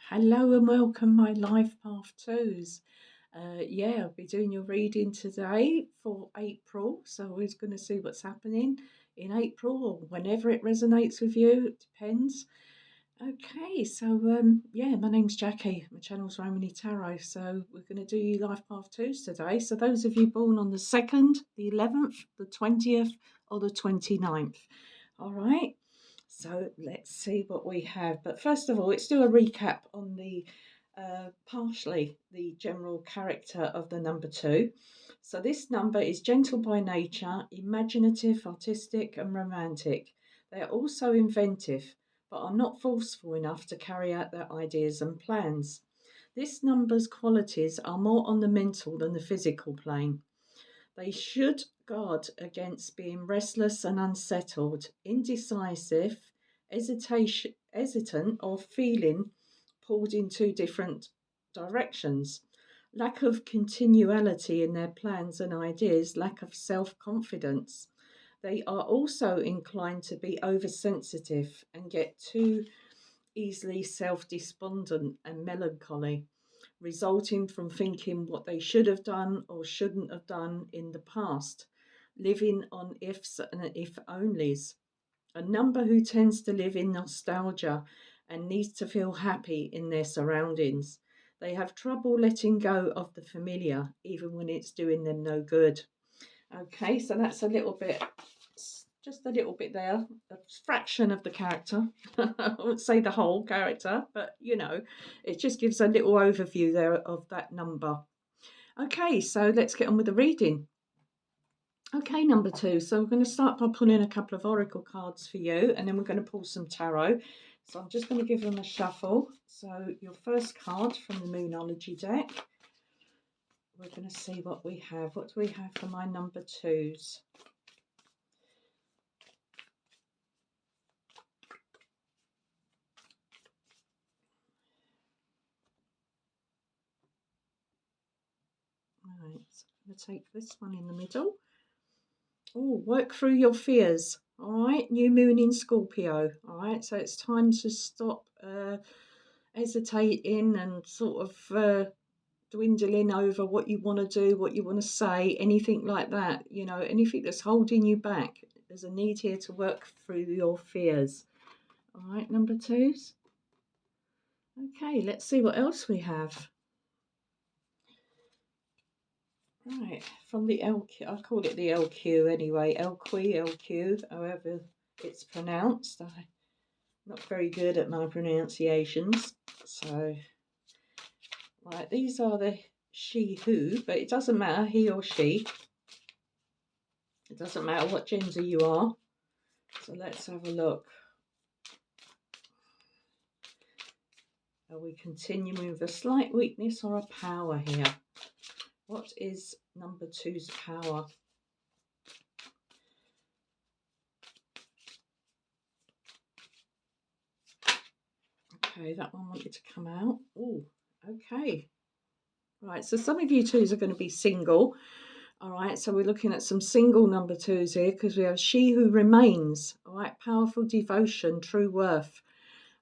Hello and welcome, my Life Path 2s. I'll be doing your reading today for April. So we're going to see what's happening in April or whenever it resonates with you. It depends. Okay, my name's Jackie. My channel's Romany Tarot. So we're going to do your Life Path 2s today. So those of you born on the 2nd, the 11th, the 20th, or the 29th. All right. So let's see what we have. But first of all, let's do a recap on partially the general character of the number two. So this number is gentle by nature, imaginative, artistic, and romantic. They are also inventive, but are not forceful enough to carry out their ideas and plans. This number's qualities are more on the mental than the physical plane. They should guard against being restless and unsettled, indecisive, hesitant, or feeling pulled in two different directions. Lack of continuality in their plans and ideas, lack of self confidence. They are also inclined to be oversensitive and get too easily self despondent and melancholy, resulting from thinking what they should have done or shouldn't have done in the past, living on ifs and if onlys. A number who tends to live in nostalgia and needs to feel happy in their surroundings. They have trouble letting go of the familiar, even when it's doing them no good. Okay, so that's a little bit, just a little bit there, a fraction of the character. I won't say the whole character, but it just gives a little overview there of that number. Okay, so let's get on with the reading. Okay, number two. So we're going to start by pulling a couple of oracle cards for you, and then we're going to pull some tarot. So I'm just going to give them a shuffle. So your first card from the Moonology deck. We're going to see what we have. What do we have for my number twos? Right, so I'm going to take this one in the middle. Oh, work through your fears. All right, new moon in Scorpio. All right, so it's time to stop hesitating and sort of dwindling over what you want to do, what you want to say, anything like that. Anything that's holding you back. There's a need here to work through your fears. All right, number twos. Okay, let's see what else we have. Right, from the LQ, I call it the LQ anyway, LQ, however it's pronounced. I'm not very good at my pronunciations. So, right, these are the she who, but it doesn't matter, he or she. It doesn't matter what gender you are. So let's have a look. Are we continuing with a slight weakness or a power here? What is number two's power? Okay, that one wanted to come out. Oh, okay. Right, so some of you twos are going to be single. All right, so we're looking at some single number twos here because we have she who remains. All right, powerful devotion, true worth.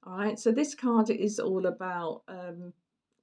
All right, so this card is all about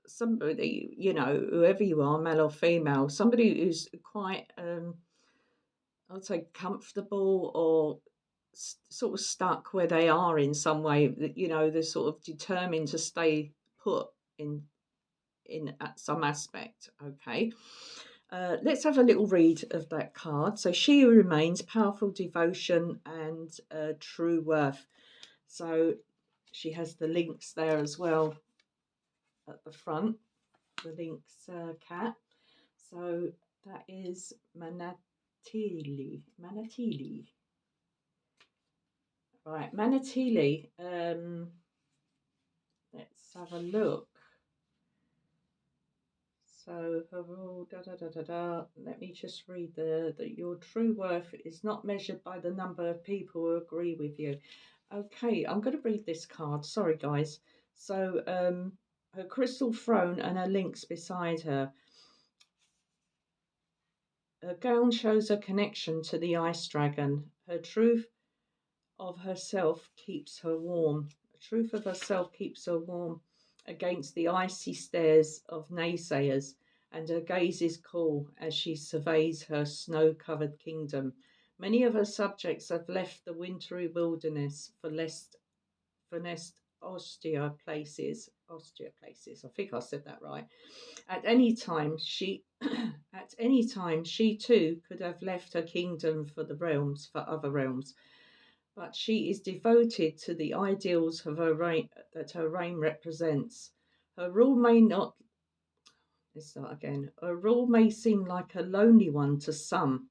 somebody, whoever you are, male or female, somebody who's quite, I'd say, comfortable or sort of stuck where they are in some way. They're sort of determined to stay put in at some aspect. Okay. Let's have a little read of that card. So she who remains, powerful devotion and true worth. So she has the links there as well at the front, the links cat. So that is Manatili. Manatili. Right, Manatili. Let's have a look. So, let me just read that your true worth is not measured by the number of people who agree with you. Okay, I'm going to read this card. Sorry, guys. So, her crystal throne and her links beside her. Her gown shows a connection to the ice dragon. Her truth of herself keeps her warm. The truth of herself keeps her warm. against the icy stares of naysayers, and her gaze is cool as she surveys her snow-covered kingdom. Many of her subjects have left the wintry wilderness for nest austere places. I think I said that right. At any time, at any time, she too could have left her kingdom for other realms, but she is devoted to the ideals of her reign that her reign represents. Her rule may not. Let's start again. Her rule may seem like a lonely one to some,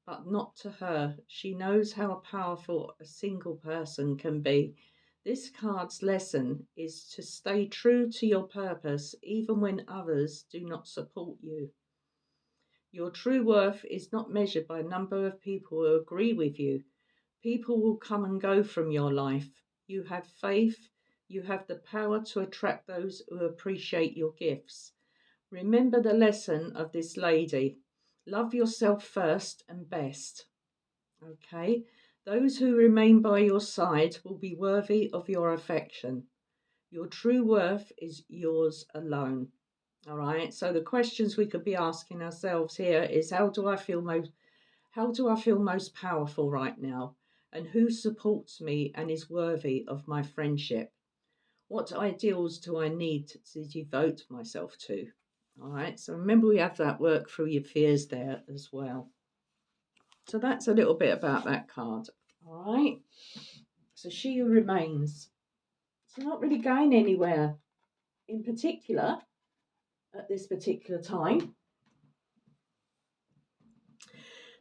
but not to her. She knows how powerful a single person can be. This card's lesson is to stay true to your purpose even when others do not support you. Your true worth is not measured by a number of people who agree with you. People will come and go from your life. You have faith. You have the power to attract those who appreciate your gifts. Remember the lesson of this lady. Love yourself first and best. Okay? Those who remain by your side will be worthy of your affection. Your true worth is yours alone. All right? So the questions we could be asking ourselves here is how do I feel most powerful right now? And who supports me and is worthy of my friendship? What ideals do I need to devote myself to? All right, so remember we have that work through your fears there as well. So that's a little bit about that card. All right, so she who remains. So not really going anywhere in particular at this particular time.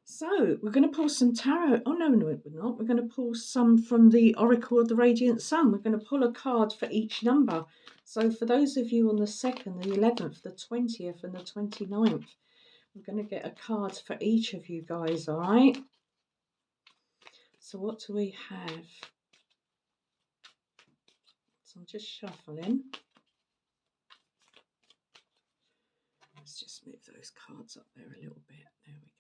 So we're going to pull some tarot. Oh, no, we're not. We're going to pull some from the Oracle of the Radiant Sun. We're going to pull a card for each number. So for those of you on the 2nd, the 11th, the 20th and the 29th, we're going to get a card for each of you guys, all right? So what do we have? So I'm just shuffling. Let's just move those cards up there a little bit. There we go.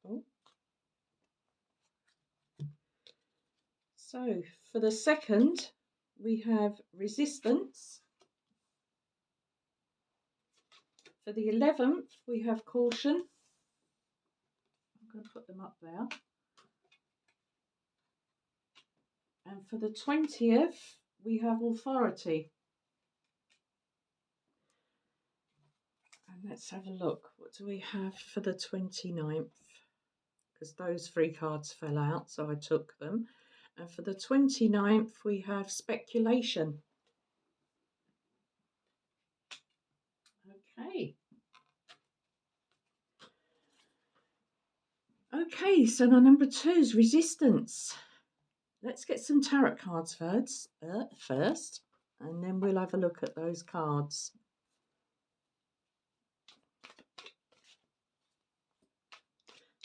Oh. So for the 2nd, we have resistance. For the 11th, we have caution. I'm going to put them up there. And for the 20th, we have authority. And let's have a look. What do we have for the 29th? Because those 3 cards fell out, so I took them. And for the 29th, we have speculation. Okay. Okay, so the number 2 is resistance. Let's get some tarot cards first, and then we'll have a look at those cards.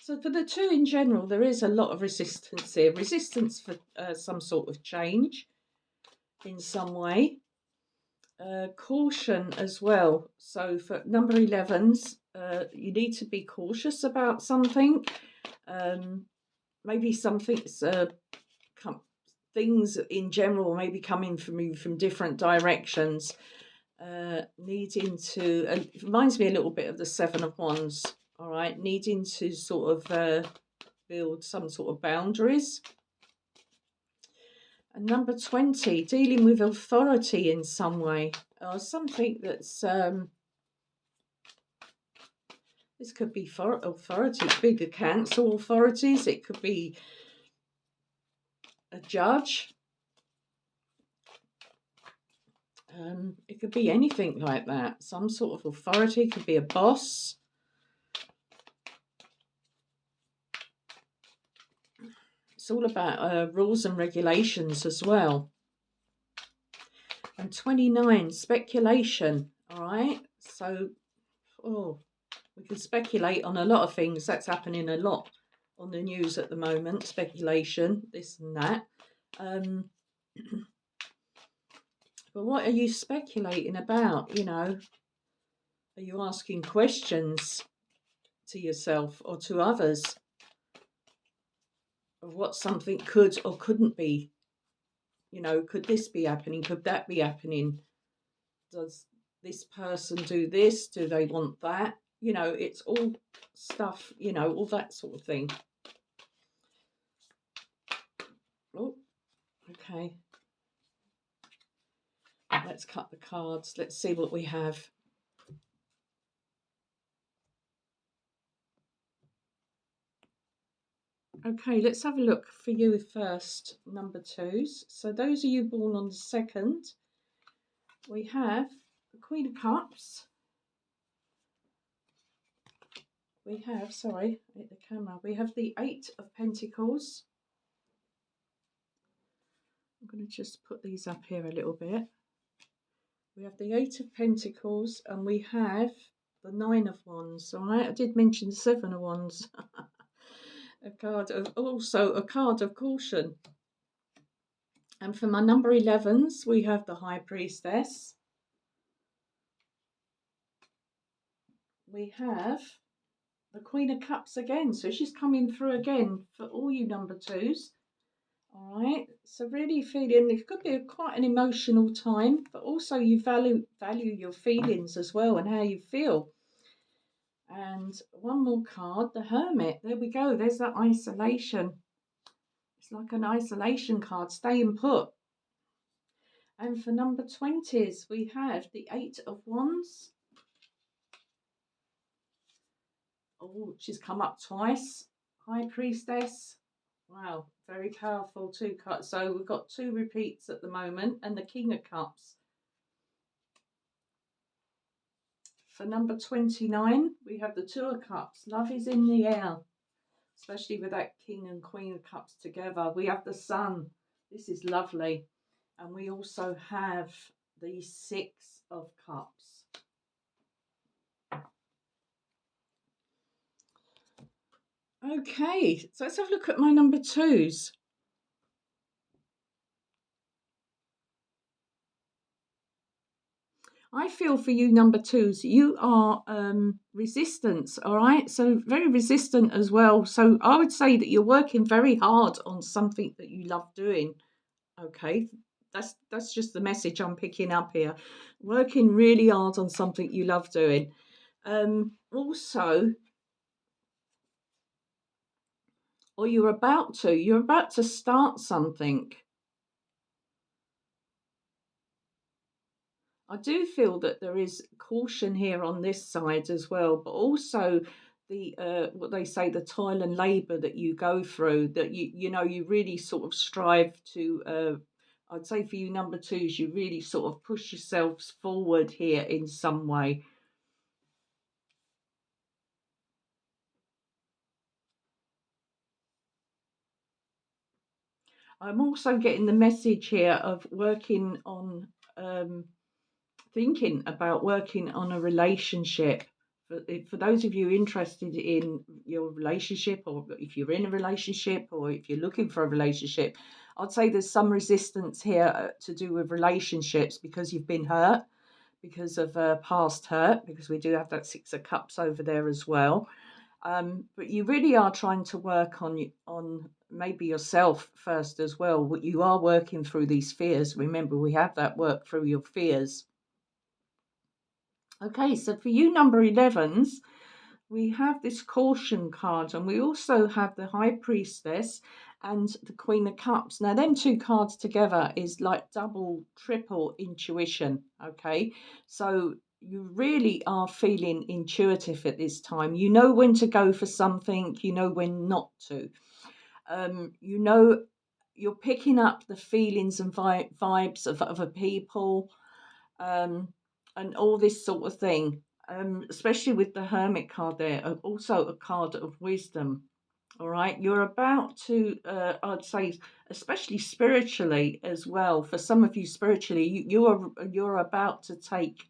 So for the 2 in general, there is a lot of resistance here. Resistance for some sort of change in some way. Caution as well. So for number 11s, you need to be cautious about something. Maybe something's things in general maybe coming from you from different directions. Needing to, it reminds me a little bit of the 7 of Wands. All right, needing to sort of build some sort of boundaries. And number 20, dealing with authority in some way, or something that's this could be for authority. It could be the council authorities. It could be a judge. It could be anything like that. Some sort of authority. It could be a boss. It's all about rules and regulations as well. And 29, speculation. All right. So, we can speculate on a lot of things. That's happening a lot on the news at the moment. Speculation, this and that. But what are you speculating about? You know, are you asking questions to yourself or to others? of what something could or couldn't be. Could this be happening? Could that be happening? Does this person do this? Do they want that? It's all stuff, all that sort of thing. Oh, okay. Let's cut the cards. Let's see what we have. Okay, let's have a look for you first, number twos. So those of you born on the 2nd, we have the Queen of Cups. We have, sorry, hit the camera. We have the 8 of Pentacles. I'm going to just put these up here a little bit. We have the 8 of Pentacles and we have the 9 of Wands. All right, I did mention the 7 of Wands. Also a card of caution. And for my number 11s, we have the High Priestess. We have the Queen of Cups again. So she's coming through again for all you number twos. All right. So really feeling it could be quite an emotional time, but also you value your feelings as well and how you feel. And one more card, the Hermit. There we go. There's that isolation. It's like an isolation card, staying put. And for number 20s, we have the 8 of Wands. Oh, she's come up twice. High Priestess. Wow, very powerful 2 cards. So we've got 2 repeats at the moment, and the King of Cups. For number 29, we have the 2 of Cups. Love is in the air, especially with that King and Queen of Cups together. We have the Sun. This is lovely. And we also have the 6 of Cups. Okay, so let's have a look at my number twos. I feel for you number twos, you are resistance, all right? So very resistant as well. So I would say that you're working very hard on something that you love doing. Okay, that's just the message I'm picking up here. Working really hard on something you love doing. Also, or you're about to start something. I do feel that there is caution here on this side as well, but also the what they say, the toil and labour that you go through, that you really sort of strive to. I'd say for you number twos, you really sort of push yourselves forward here in some way. I'm also getting the message here of working on thinking about working on a relationship. For those of you interested in your relationship, or if you're in a relationship, or if you're looking for a relationship, I'd say there's some resistance here to do with relationships because you've been hurt, because of past hurt, because we do have that 6 of Cups over there as well. But you really are trying to work on maybe yourself first as well. You are working through these fears. Remember, we have that work through your fears. Okay, so for you number 11s, we have this caution card, and we also have the High Priestess and the Queen of Cups. Now, them 2 cards together is like double, triple intuition. Okay, so you really are feeling intuitive at this time. You know when to go for something, you know when not to. You know, you're picking up the feelings and vibes of other people. And all this sort of thing, especially with the Hermit card there, also a card of wisdom. All right, you're about to, I'd say, especially spiritually as well. For some of you, spiritually, you're about to take,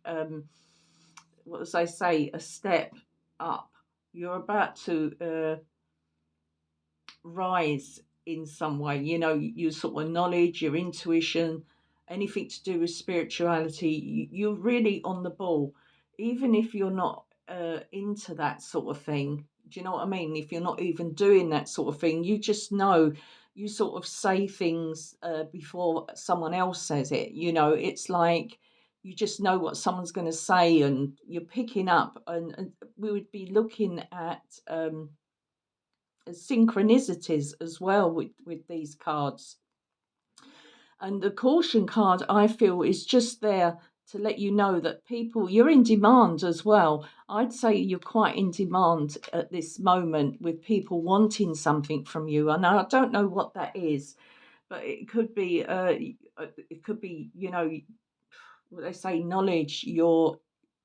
what as I say, a step up. You're about to rise in some way. Your sort of knowledge, your intuition, anything to do with spirituality, you're really on the ball. Even if you're not into that sort of thing, Do you know what I mean? If you're not even doing that sort of thing, you just know, you sort of say things before someone else says it. It's like you just know what someone's going to say, and you're picking up. And we would be looking at synchronicities as well with these cards. And the caution card, I feel, is just there to let you know that people, you're in demand as well. I'd say you're quite in demand at this moment with people wanting something from you. And I don't know what that is, but it could be, what they say, knowledge,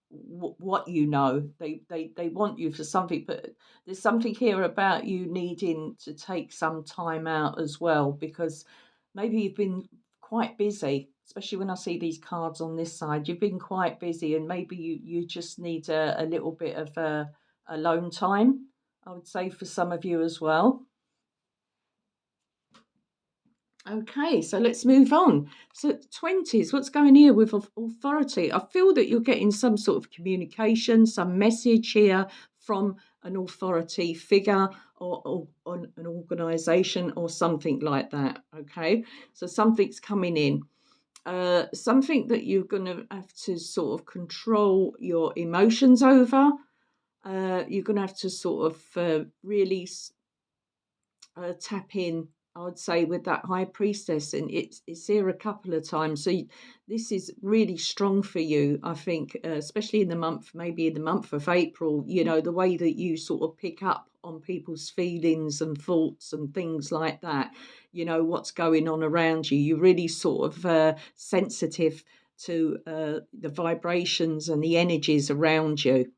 what you know. They want you for something, but there's something here about you needing to take some time out as well, because maybe you've been quite busy, especially when I see these cards on this side. You've been quite busy, and maybe you just need a little bit of alone time, I would say, for some of you as well. Okay, so let's move on. So 20s, what's going here with authority? I feel that you're getting some sort of communication, some message here from an authority figure, or an organisation or something like that. Okay, so something's coming in. Something that you're going to have to sort of control your emotions over. You're going to have to sort of really tap in, I would say, with that high priestess, and it's here a couple of times. So this is really strong for you, I think, especially in the month, maybe in the month of April. The way that you sort of pick up on people's feelings and thoughts and things like that. What's going on around you. You're really sort of sensitive to the vibrations and the energies around you.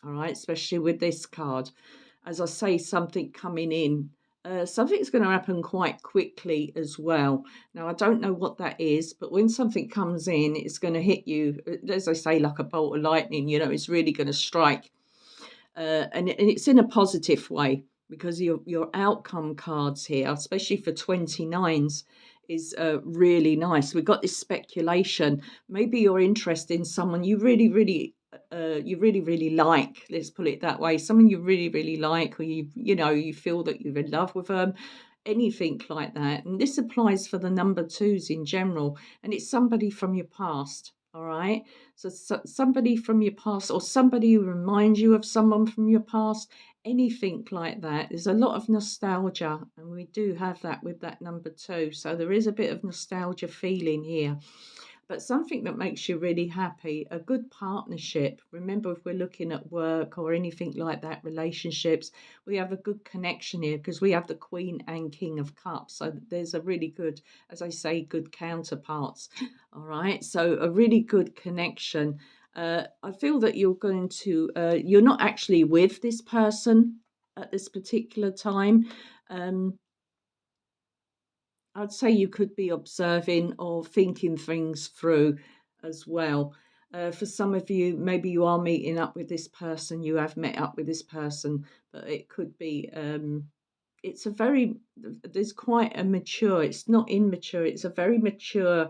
All right, especially with this card. As I say, something coming in. Something's going to happen quite quickly as well. Now, I don't know what that is, but when something comes in, it's going to hit you, as I say, like a bolt of lightning. It's really going to strike. And it's in a positive way, because your outcome cards here, especially for 29s, is really nice. We've got this speculation. Maybe you're interested in someone you really really like. Let's put it that way. Someone you really really like, or you feel that you're in love with them. Anything like that. And this applies for the number twos in general. And it's somebody from your past. All right. So somebody from your past, or somebody who reminds you of someone from your past, anything like that. There's a lot of nostalgia, and we do have that with that number two. So there is a bit of nostalgia feeling here. But something that makes you really happy, a good partnership. Remember, if we're looking at work or anything like that, relationships, we have a good connection here, because we have the Queen and King of Cups. So there's a really good, as I say, good counterparts. All right. So a really good connection. I feel that you're not actually with this person at this particular time. Um, I'd say you could be observing or thinking things through as well. For some of you, maybe you are meeting up with this person, you have met up with this person, but it could be, there's quite a mature, it's not immature, it's a very mature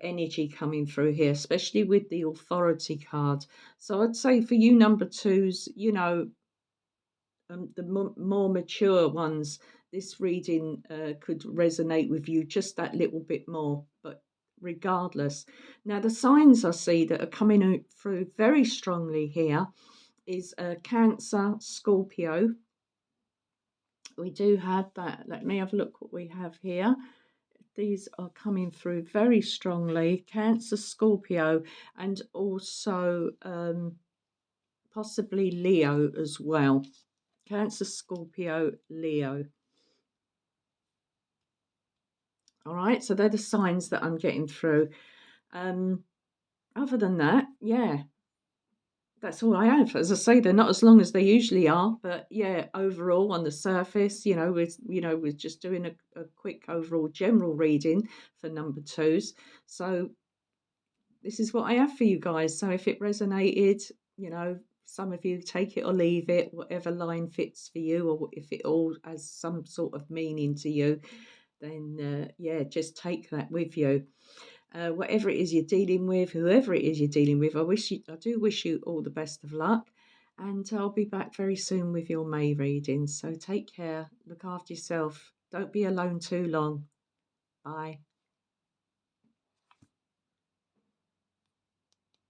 energy coming through here, especially with the authority card. So I'd say for you, number twos, the more mature ones, this reading could resonate with you just that little bit more. But regardless, now the signs I see that are coming out through very strongly here is Cancer, Scorpio. We do have that. Let me have a look what we have here. These are coming through very strongly. Cancer, Scorpio, and also possibly Leo as well. Cancer, Scorpio, Leo. All right, so they're the signs that I'm getting through. Other than that, yeah, that's all I have. As I say, they're not as long as they usually are, but yeah, overall on the surface, we're just doing a quick overall general reading for number twos. So this is what I have for you guys. So if it resonated, some of you take it or leave it, whatever line fits for you, or if it all has some sort of meaning to you, then just take that with you. Whatever it is you're dealing with, whoever it is you're dealing with, I do wish you all the best of luck. And I'll be back very soon with your May readings. So take care, look after yourself. Don't be alone too long. Bye.